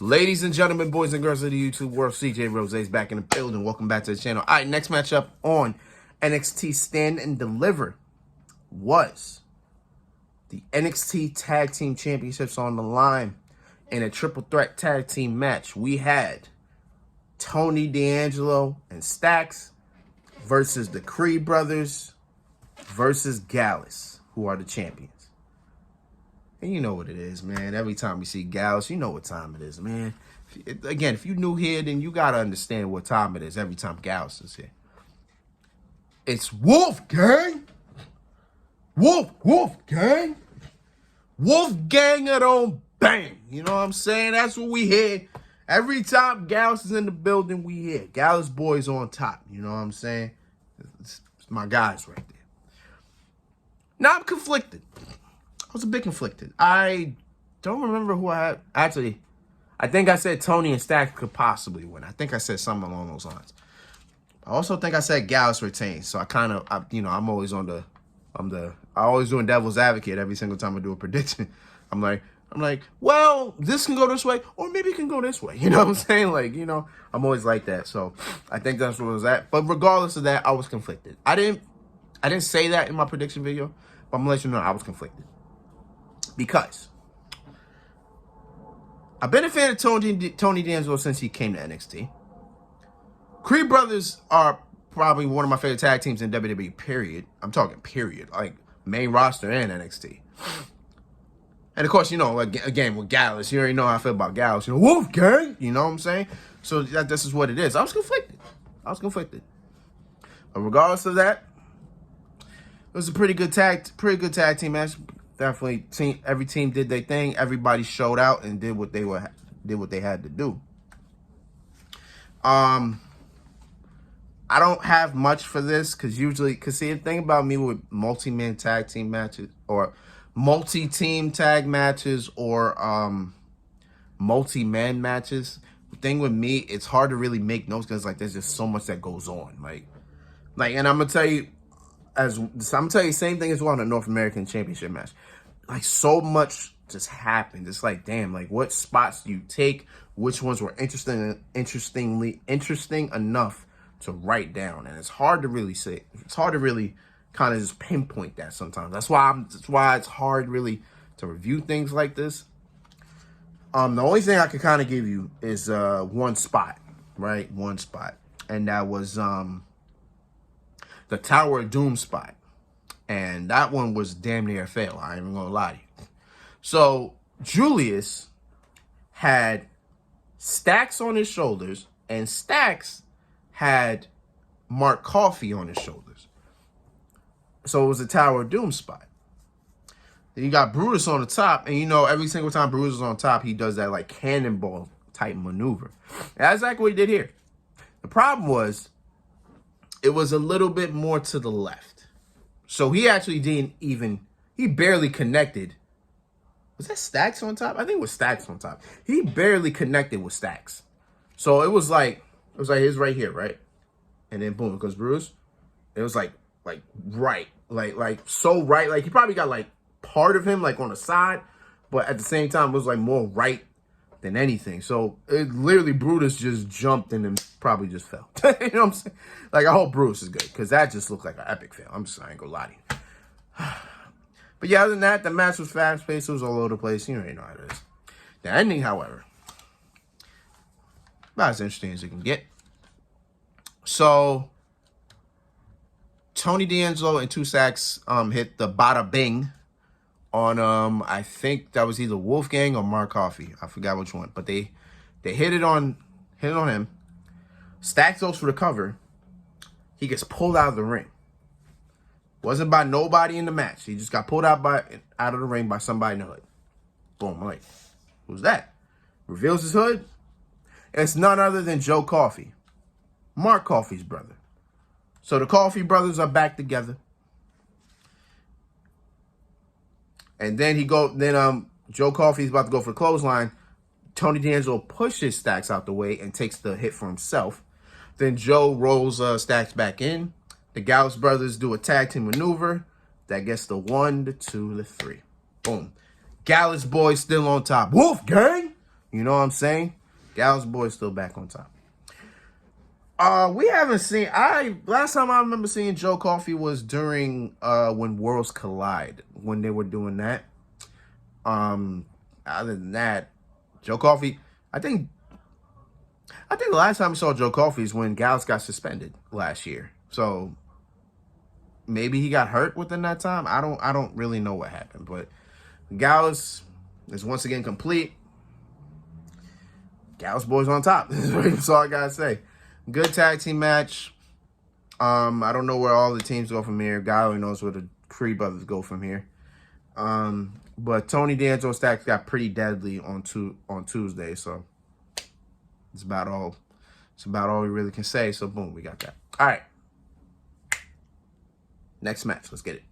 Ladies and gentlemen, boys and girls of the YouTube world, CJ Rose is back in the building. Welcome back to the channel. All right, next matchup on NXT Stand and Deliver was the NXT Tag Team Championships on the line. In a triple threat tag team match, we had Tony D'Angelo and Stacks versus the Creed brothers versus Gallus, who are the champions. And you know what it is, man. Every time we see Gallus, you know what time it is, man. Again, if you're new here, then you got to understand what time it is every time Gallus is here. It's Wolfgang. Wolfgang. Wolfgang it on bang. You know what I'm saying? That's what we hear. Every time Gallus is in the building, we hear Gallus boys on top. You know what I'm saying? It's my guys right there. Now I'm conflicted. I was a bit conflicted. I don't remember who I had. Actually, I think I said Tony and Stacks could possibly win. I think I said something along those lines. I also think I said Gallus retains. So I'm always I always doing devil's advocate every single time I do a prediction. I'm like, well, this can go this way, or maybe it can go this way. You know what I'm saying? Like, I'm always like that. So I think that's what it was at. But regardless of that, I was conflicted. I didn't say that in my prediction video, but I'm gonna let you know I was conflicted. Because I've been a fan of Tony D'Angelo since he came to NXT. Creed brothers are probably one of my favorite tag teams in WWE, period. I'm talking period, like main roster and NXT. And of course, again, with Gallus, you already know how I feel about Gallus. Wolfgang, you know what I'm saying? So this is what it is. I was conflicted. But regardless of that, it was a pretty good tag team match. Definitely, every team did their thing. Everybody showed out and did what they had to do. I don't have much for this because see, the thing about me with multi-man tag team matches or multi-team tag matches or multi-man matches, the thing with me, it's hard to really make notes because there's just so much that goes on. And I'm gonna tell you. Same thing as well in the North American Championship match. So much just happened. It's damn, what spots do you take? Which ones were interesting enough to write down? And it's hard to really say. It's hard to really kind of just pinpoint that sometimes. That's why it's hard really to review things like this. The only thing I could kind of give you is one spot, right? One spot, and that was the Tower of Doom spot. And that one was damn near a fail. I ain't even gonna lie to you. So Julius had Stacks on his shoulders, and Stacks had Mark Coffey on his shoulders. So it was a Tower of Doom spot. Then you got Brutus on the top, and every single time Brutus is on top, he does that cannonball type maneuver. And that's exactly what he did here. The problem was, it was a little bit more to the left. So he actually he barely connected. Was that Stacks on top? I think it was Stacks on top. He barely connected with Stacks. So it was his right here, right? And then boom, goes Bruce. It was right. So right. He probably got part of him on the side, but at the same time, it was more right than anything. So it literally Brutus just jumped and then probably just fell. You know what I'm saying? I hope Brutus is good because that just looked like an epic fail. I ain't gonna lie to you. But yeah, other than that, the match was fast paced. It was all over the place. You already know how it is. The ending, however, not as interesting as it can get. So Tony D'Angelo and two Stacks hit the bada bing on I think that was either Wolfgang or Mark Coffey. I forgot which one, but they hit it on him. Stacks goes for the cover. He gets pulled out of the ring. Wasn't by nobody in the match. He just got pulled out of the ring by somebody in the hood. Boom. I'm like, who's that? Reveals his hood. It's none other than Joe Coffey, Mark Coffey's brother. So the Coffey brothers are back together. And then Joe Coffey's about to go for the clothesline. Tony D'Angelo pushes Stacks out the way and takes the hit for himself. Then Joe rolls Stacks back in. The Gallus brothers do a tag team maneuver that gets the 1, the 2, the 3. Boom. Gallus boys still on top. Wolfgang! You know what I'm saying? Gallus boy's still back on top. We haven't seen. Last time I remember seeing Joe Coffey was during when Worlds Collide, when they were doing that. Other than that, Joe Coffey, I think the last time we saw Joe Coffey is when Gallus got suspended last year. So maybe he got hurt within that time. I don't really know what happened, but Gallus is once again complete. Gallus boys on top. That's all I gotta say. Good tag team match. I don't know where all the teams go from here. God only knows where the Creed brothers go from here. But Tony D'Angelo Stacks got pretty deadly on Tuesday, so it's about all we really can say. So boom, we got that. All right. Next match. Let's get it.